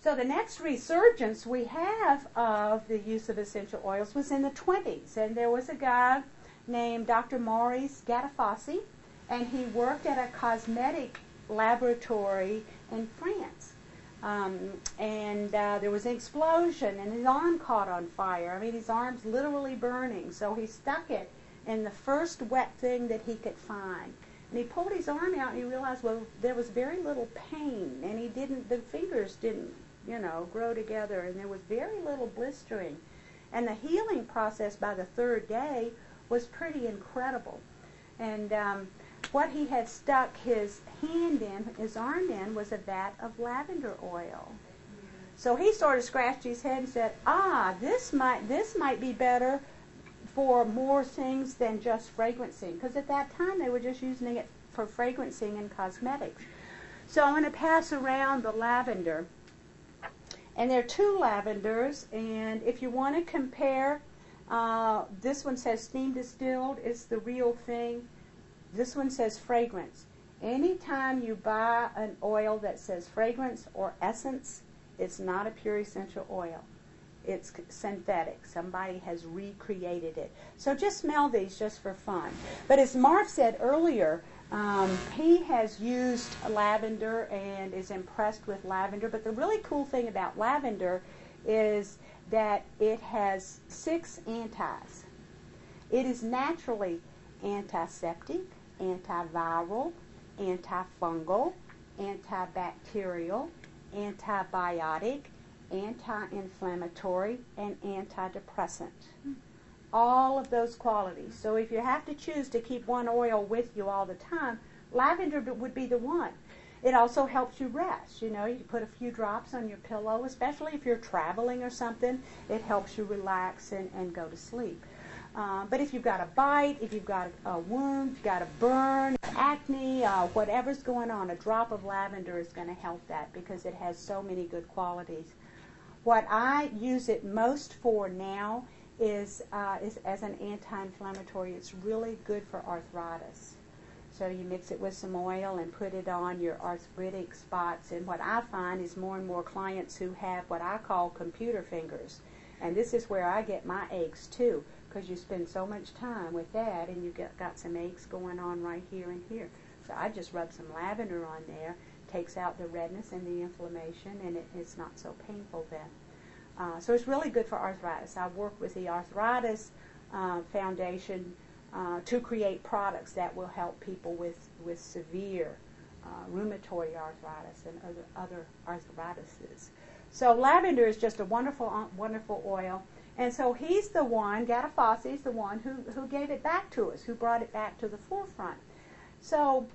So the next resurgence we have of the use of essential oils was in the 20s, and there was a guy named Dr. Maurice Gattefossé, and he worked at a cosmetic laboratory in France. There was an explosion, and his arm caught on fire. I mean, his arm's literally burning, so he stuck it in the first wet thing that he could find. And he pulled his arm out, and he realized, well, there was very little pain, and the fingers didn't, grow together, and there was very little blistering. And the healing process by the third day was pretty incredible. And what he had stuck his arm in, was a vat of lavender oil. So he sort of scratched his head and said, this might be better for more things than just fragrancing, because at that time they were just using it for fragrancing and cosmetics. So I'm going to pass around the lavender. And there are two lavenders, and if you want to compare, this one says steam distilled, it's the real thing. This one says fragrance. Anytime you buy an oil that says fragrance or essence, it's not a pure essential oil. It's synthetic. Somebody has recreated it. So just smell these just for fun. But as Marv said earlier, he has used lavender and is impressed with lavender. But the really cool thing about lavender is that it has 6 antis. It is naturally antiseptic, antiviral, antifungal, antibacterial, antibiotic, anti-inflammatory, and antidepressant. All of those qualities. So if you have to choose to keep one oil with you all the time, lavender would be the one. It also helps you rest. You can put a few drops on your pillow, especially if you're traveling or something. It helps you relax and go to sleep. But if you've got a bite, if you've got a wound, if you've got a burn, acne, whatever's going on, a drop of lavender is going to help that because it has so many good qualities. What I use it most for now is as an anti-inflammatory. It's really good for arthritis. So you mix it with some oil and put it on your arthritic spots. And what I find is more and more clients who have what I call computer fingers. And this is where I get my aches too, because you spend so much time with that and you got some aches going on right here and here. So I just rub some lavender on there, takes out the redness and the inflammation, and it's not so painful then. So it's really good for arthritis. I work with the Arthritis Foundation to create products that will help people with severe rheumatoid arthritis and other arthritises. So lavender is just a wonderful, wonderful oil. And so he's the one, Gattefossé is the one who gave it back to us, who brought it back to the forefront. So